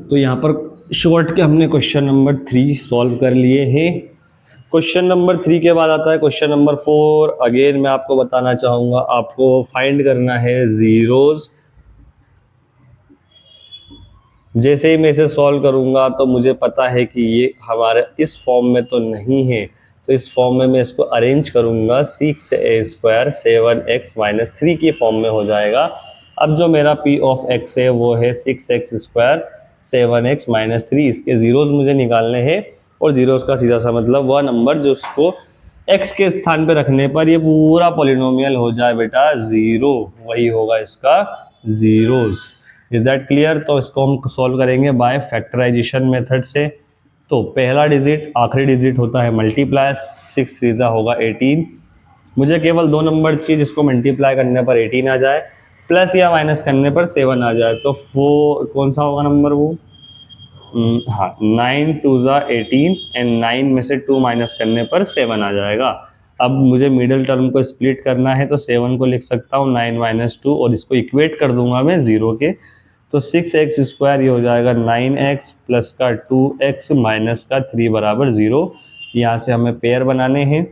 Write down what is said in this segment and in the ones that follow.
तो यहाँ पर शॉर्ट के हमने क्वेश्चन नंबर 3 सॉल्व कर लिए हैं। क्वेश्चन नंबर 3 के बाद आता है क्वेश्चन नंबर 4। अगेन मैं आपको बताना चाहूँगा, आपको फाइंड करना है जीरोज। जैसे ही मैं इसे सॉल्व करूँगा तो मुझे पता है कि ये हमारे इस फॉर्म में तो नहीं है, तो इस फॉर्म में मैं इसको अरेंज करूँगा 6a² 7x-3 की फॉर्म में हो जाएगा। अब जो मेरा p ऑफ x है वो है 6x² 7x-3। इसके ज़ीरोज़ मुझे निकालने हैं और ज़ीरोज़ का सीधा सा मतलब वह नंबर जो उसको x के स्थान पे रखने पर ये पूरा पॉलिनोमियल हो जाए बेटा ज़ीरो, वही होगा इसका ज़ीरोज़। Is that clear? तो इसको हम सॉल्व करेंगे बाय फैक्टराइजेशन मेथड से। तो पहला डिजिट आखिरी डिजिट होता है मल्टीप्लाई, 6 3 होगा 18। मुझे केवल दो नंबर चाहिए जिसको मल्टीप्लाई करने पर 18 आ जाए, प्लस या माइनस करने पर 7 आ जाए। तो कौन सा होगा नंबर वो? हाँ, 9 2 18 एंड 9 में से 2 माइनस करने पर 7 आ जाएगा। अब मुझे मिडिल टर्म को स्प्लिट करना है तो 7 को लिख सकता हूँ 9 - 2 और इसको इक्वेट कर दूंगा मैं 0 के। तो 6x² ये हो जाएगा 9x प्लस का 2x माइनस का 3 बराबर 0। यहाँ से हमें पेयर बनाने हैं,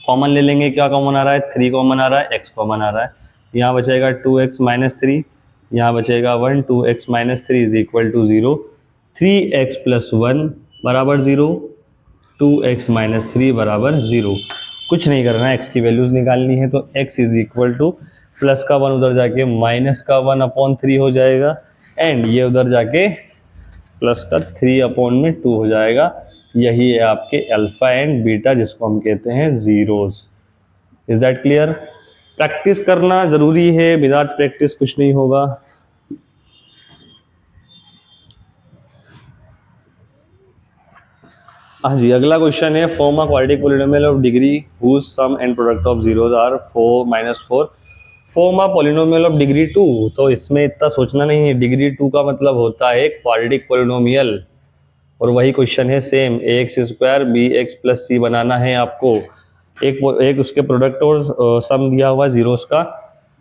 कॉमन ले लेंगे। क्या कॉमन आ रहा है? 3 कॉमन आ रहा है, x कॉमन आ रहा है। यहाँ बचेगा 2x - 3, यहाँ बचेगा 1। 2x - 3 is equal to 0। 3x + 1 बराबर 0, 2x - 3 बराबर 0। कुछ नहीं करना है, x की वैल्यूज़ निकालनी है। तो x is equal two plus का 1 उधर जाके माइनस का 1/3 हो जाएगा, एंड ये उधर जाके प्लस का 3/2 हो जाएगा। यही है आपके अल्फा एंड बीटा जिसको हम कहते हैं zeros. Is that clear? Practice करना जरूरी है, विदाउट प्रैक्टिस कुछ नहीं होगा। हाँ जी, अगला क्वेश्चन है form a quadratic polynomial of degree whose sum and product of zeros are 4 - 4। Form a polynomial of degree 2। तो इसमें इतना सोचना नहीं है, डिग्री 2 का मतलब होता है क्वाड्रेटिक पॉलिनोमियल, और वही क्वेश्चन है सेम। ax² bx + c बनाना है आपको। एक उसके प्रोडक्ट और सम दिया हुआ है जीरोस का।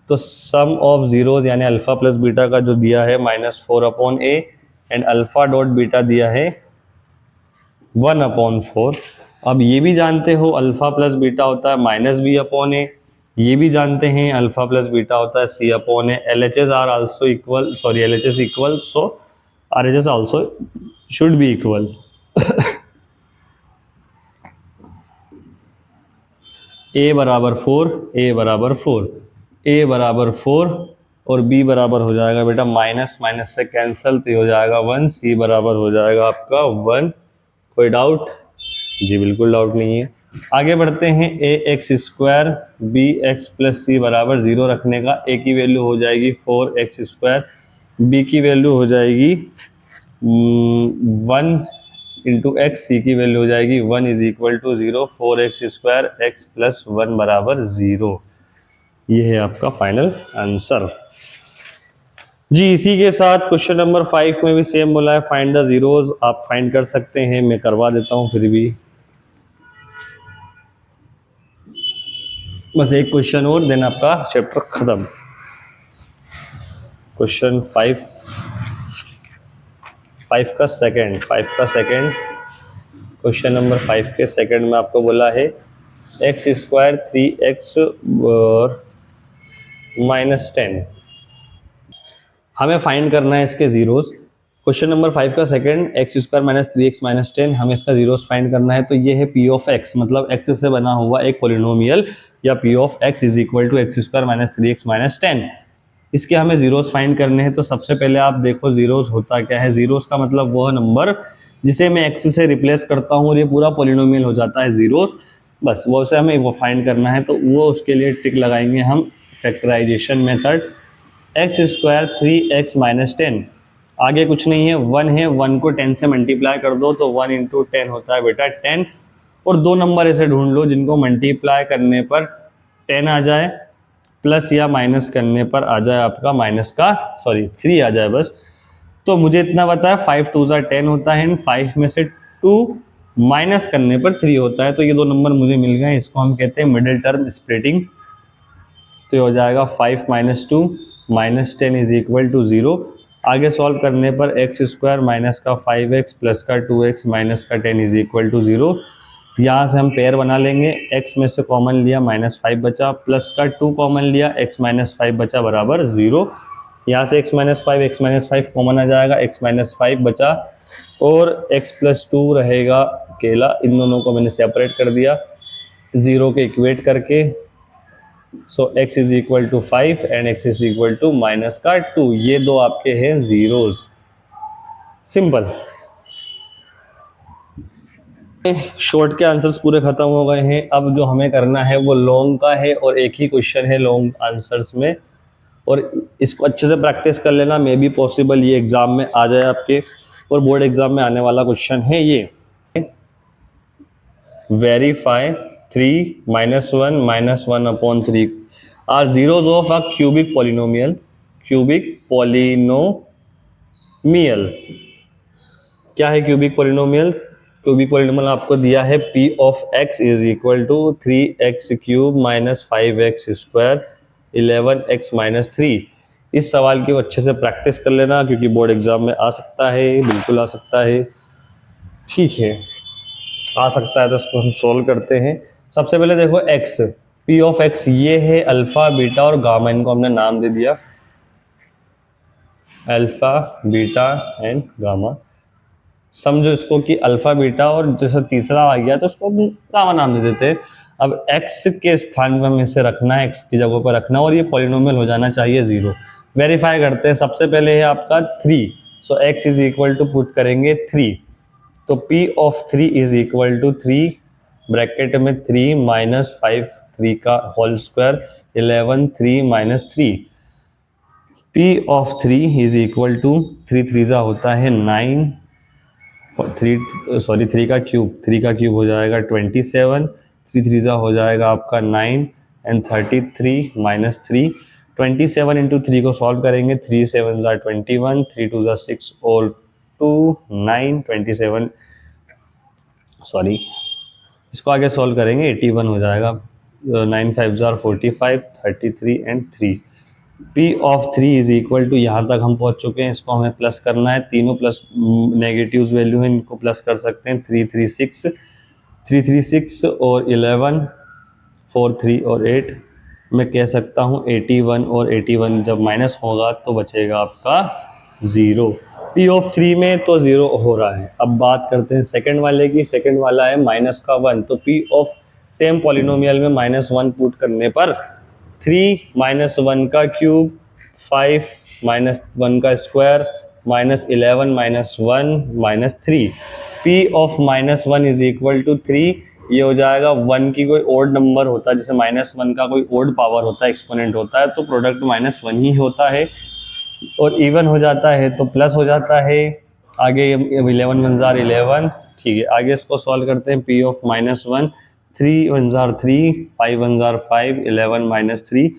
तो सम ऑफ जीरोस यानी अल्फा प्लस बीटा का जो दिया है -4/a and alpha dot beta दिया है 1/4। अब ये भी जानते हो अल्फा प्लस बीटा होता है -b/a। ये भी जानते हैं अल्फा प्लस बीटा होता है c/a। LHS are also equal, sorry LHS equal, so RHS also should be equal. a बराबर 4, a बराबर 4, a बराबर 4 और b बराबर हो जाएगा बेटा माइनस माइनस से कैंसिल, तो हो जाएगा 1। c बराबर हो जाएगा आपका 1। कोई डाउट? जी बिल्कुल डाउट नहीं है। आगे बढ़ते हैं। ax² bx + c बराबर 0 रखने का। a की वैल्यू हो जाएगी 4x², b की वैल्यू हो जाएगी 1 × x, c की वैल्यू हो जाएगी 1 is equal to 0। 4x² x + 1 बराबर 0। ये है आपका फाइनल आंसर। जी इसी के साथ क्वेश्चन नंबर 5 में भी सेम बोला है फाइंड द जीरोज। आप फाइंड कर सकते हैं, मैं करवा देता हूं फिर भी। बस एक क्वेश्चन और, देन आपका चैप्टर खत्म। क्वेश्चन 5 का सेकंड क्वेश्चन नंबर 5 के सेकंड में आपको बोला है x² 3x -10। हमें फाइंड करना है इसके जीरोस। क्वेश्चन नंबर 5 का सेकंड x² - 3x - 10, हमें इसका जीरोस फाइंड करना है। तो ये है p ऑफ x, मतलब x से बना हुआ एक पॉलिनोमियल, या p of x is equal to x² - 3x - 10। इसके हमें जीरोस फाइंड करने हैं। तो सबसे पहले आप देखो जीरोस होता क्या है। जीरोस का मतलब वह नंबर जिसे मैं x से रिप्लेस करता हूँ और ये पूरा पॉलिनोमियल हो जाता है जीरोस। बस वो से हमें वो फाइंड करना है। तो वो उसके लिए टिक लगाएंगे हम फैक्टराइजेशन मेथड। x² 3x - 10, आगे कुछ नहीं है, 1 है, 1 को 10 से मल्टीप्लाई कर दो तो 1 × 10 होता है बेटा 10। और दो नंबर ऐसे ढूंढ लो जिनको मल्टीप्लाई करने पर 10 आ जाए, प्लस या माइनस करने पर आ जाए आपका 3 आ जाए बस। तो मुझे इतना पता है 5 2 10 होता है, 5 में से 2 माइनस करने पर 3 होता है। तो ये दो नंबर मुझे मिल गए, इसको हम कहते हैं मिडिल टर्म स्प्लिटिंग। तो ये हो जाएगा 5 - 2 -10 इज इक्वल टू 0। आगे सॉल्व करने पर एक्स स्क्वायर माइनस का 5x प्लस का 2x माइनस का 10 इज इक्वल टू 0। यहाँ से हम पेयर बना लेंगे, x में से कॉमन लिया -5 बचा, प्लस का 2 कॉमन लिया, x माइनस 5 बचा बराबर 0। यहाँ से x माइनस 5 कॉमन आ जाएगा, x माइनस 5 बचा और x प्लस 2 रहेगा अकेला। इन दोनों को मैंने सेपरेट कर दिया 0 के इक्वेट करके। So x is equal to 5 and x is equal to minus का 2। ये दो आपके हैं जीरोज। सिंपल। शॉर्ट के आंसर्स पूरे खत्म हो गए हैं। अब जो हमें करना है वो लॉन्ग का है और एक ही क्वेश्चन है लॉन्ग आंसर्स में, और इसको अच्छे से प्रैक्टिस कर लेना। मे बी पॉसिबल ये एग्जाम में आ जाए आपके, और बोर्ड एग्जाम में आने वाला क्वेश्चन है ये। Verify 3 -1 -1 upon 3 are zeros of a cubic polynomial। क्या है क्यूबिक पोलिनोमियल? क्यूबिक पोलिनोमियल आपको दिया है p of x is equal to 3x cube minus 5x square 11x minus 3। इस सवाल की अच्छे से प्रैक्टिस कर लेना, क्योंकि बोर्ड एग्जाम में आ सकता है, बिल्कुल आ सकता है। ठीक है, आ सकता है तो इसको हम सोल्व करते हैं। सबसे पहले देखो x, p ऑफ x ये है अल्फा बीटा और गामा, इनको हमने नाम दे दिया अल्फा बीटा एंड गामा। समझो इसको कि अल्फा बीटा, और जैसे तीसरा आ गया तो उसको गामा नाम दे देते हैं। अब x के स्थान पर हमें इसे रखना है, x की जगह पर रखना है, और ये पॉलिनोमियल हो जाना चाहिए 0। वेरीफाई करते हैं। सबसे पहले है आपका 3, so x is equal to put करेंगे 3, तो p of 3 is equal to 3 bracket में 3 माइनस 5 3 का whole square 11 3 minus 3। p of 3 is equal to 3 3 होता है 9, 3 का क्यूब हो जाएगा 27, 3 3 हो जाएगा आपका 9 एंड 33 माइनस 3। 27 इंटू 3 को सॉल्व करेंगे, 3 7 ज़ा 21, 3 2 ज़ा 6 और 2 9, 27 सॉरी, इसको आगे सॉल्व करेंगे 81 हो जाएगा, 9 5 ज़ा 45, 33 and 3। p of 3 is equal to, यहाँ तक हम पहुँच चुके हैं, इसको हमें प्लस करना है। तीनों प्लस नेगेटिव्स वैल्यू हैं, इनको प्लस कर सकते हैं। 3 3 6 और 11, 4 3 और 8, मैं कह सकता हूँ 81, और 81 जब माइनस होगा तो बचेगा आपका 0। p ऑफ 3 में तो 0 हो रहा है। अब बात करते हैं सेकंड वाले की। सेकंड वाला है माइनस का 1, तो p ऑफ सेम पॉलिनोमियल में -1 पुट करने पर 3 माइनस 1 का क्यूब, 5 माइनस 1 का square minus 11 minus 1 minus 3। p of -1 is equal to 3। ये हो जाएगा 1 की कोई ओड नंबर होता है, जैसे -1 का कोई ओड पावर होता है, एक्सपोनेंट होता है, तो प्रोडक्ट -1 ही होता है, और इवन हो जाता है तो प्लस हो जाता है। आगे 11 1 ज़ार 11। ठीक है, आगे इसको सॉल्व करते हैं। p ऑफ -1, 3 1 ज़ार 3, 5 1 ज़ार 5, 11 माइनस 3।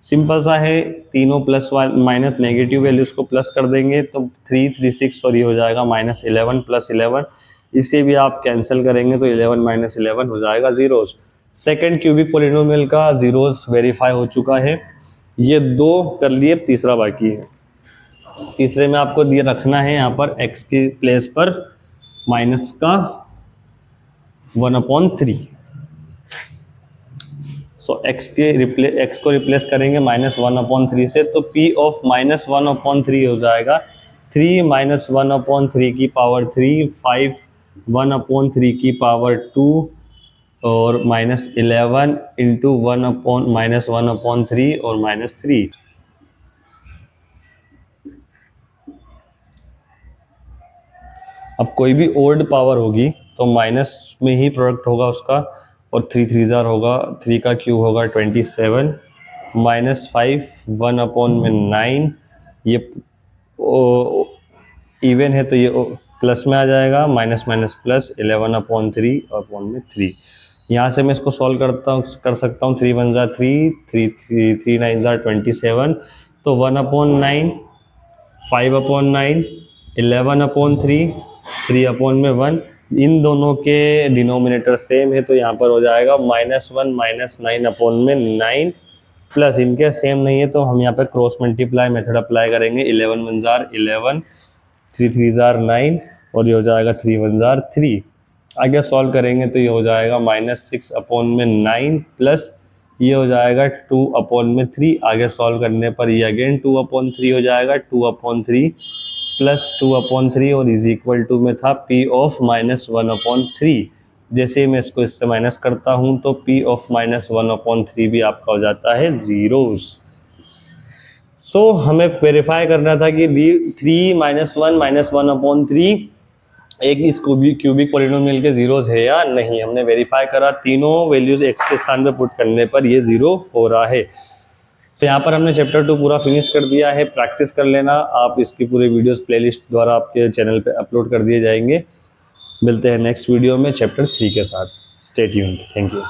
सिंपल सा है, तीनों प्लस माइनस नेगेटिव वैल्यूज को प्लस कर देंगे तो 3 3 6 और ये हो जाएगा -11 प्लस 11। इसे भी आप कैंसिल करेंगे तो 11 माइनस 11 हो जाएगा जीरोस। सेकेंड क्यूबिक पोलिनोमियल का जीरोस वेरीफाई हो चुका है। ये दो कर लिए, तीसरा बाकी है। तीसरे में आपको दिए रखना है यहाँ पर x की प्लेस पर माइनस का 1/3। सो x को रिप्लेस करेंगे -1/3 से, तो p ऑफ -1/3 हो जाएगा 3 माइनस 1/3 की पावर 3, 5 1/3 की पावर 2 और -11 इंटू -1/3 और -3। अब कोई भी ओल्ड पावर होगी तो माइनस में ही प्रोडक्ट होगा उसका, और 3 3 ज़ार होगा, 3 का क्यूब होगा 27, -5 1/9। ये इवन है तो ये प्लस में आ जाएगा, माइनस माइनस प्लस 11/3 और 3। यहाँ से मैं इसको सॉल्व कर सकता हूँ। 3 1 ज़ार 3, 3 9 ज़ार 27, तो 1/9, 5/9, 11/3, 3/1। इन दोनों के डिनोमिनेटर सेम है तो यहाँ पर हो जाएगा -1 -9/9 प्लस इनके सेम नहीं है तो हम यहाँ पे क्रॉस मल्टीप्लाई मेथड अप्लाई करेंगे। 11 1 जार 11, 3 3 जार 9 और ये हो जाएगा 3 1 जार 3। आगे सॉल्व करेंगे तो ये हो जाएगा -6/9 प्लस ये हो जाएगा 2/3। आगे सॉल्व करने पर ये अगेन 2/3 हो जाएगा, 2/3 प्लस 2/3 और इज इक्वल टू में था P ऑफ -1/3। जैसे ही मैं इसको इससे माइनस करता हूँ तो P ऑफ -1/3 भी आपका हो जाता है जीरोस। सो हमें वेरीफाई करना था कि 3 -1 -1/3 एक इस क्यूबिक पॉलिनोमियल के जीरोस है या नहीं। हमने वेरीफाई करा, तीनों वैल्यूज x के स्थान पे पुट करने पर ये जीरो हो रहा है। तो यहाँ पर हमने चैप्टर 2 पूरा फिनिश कर दिया है। प्रैक्टिस कर लेना आप, इसकी पूरे वीडियोस प्लेलिस्ट द्वारा आपके चैनल पे अपलोड कर दिए जाएंगे। मिलते हैं नेक्स्ट वीडियो में चैप्टर 3 के साथ। Stay tuned. Thank you.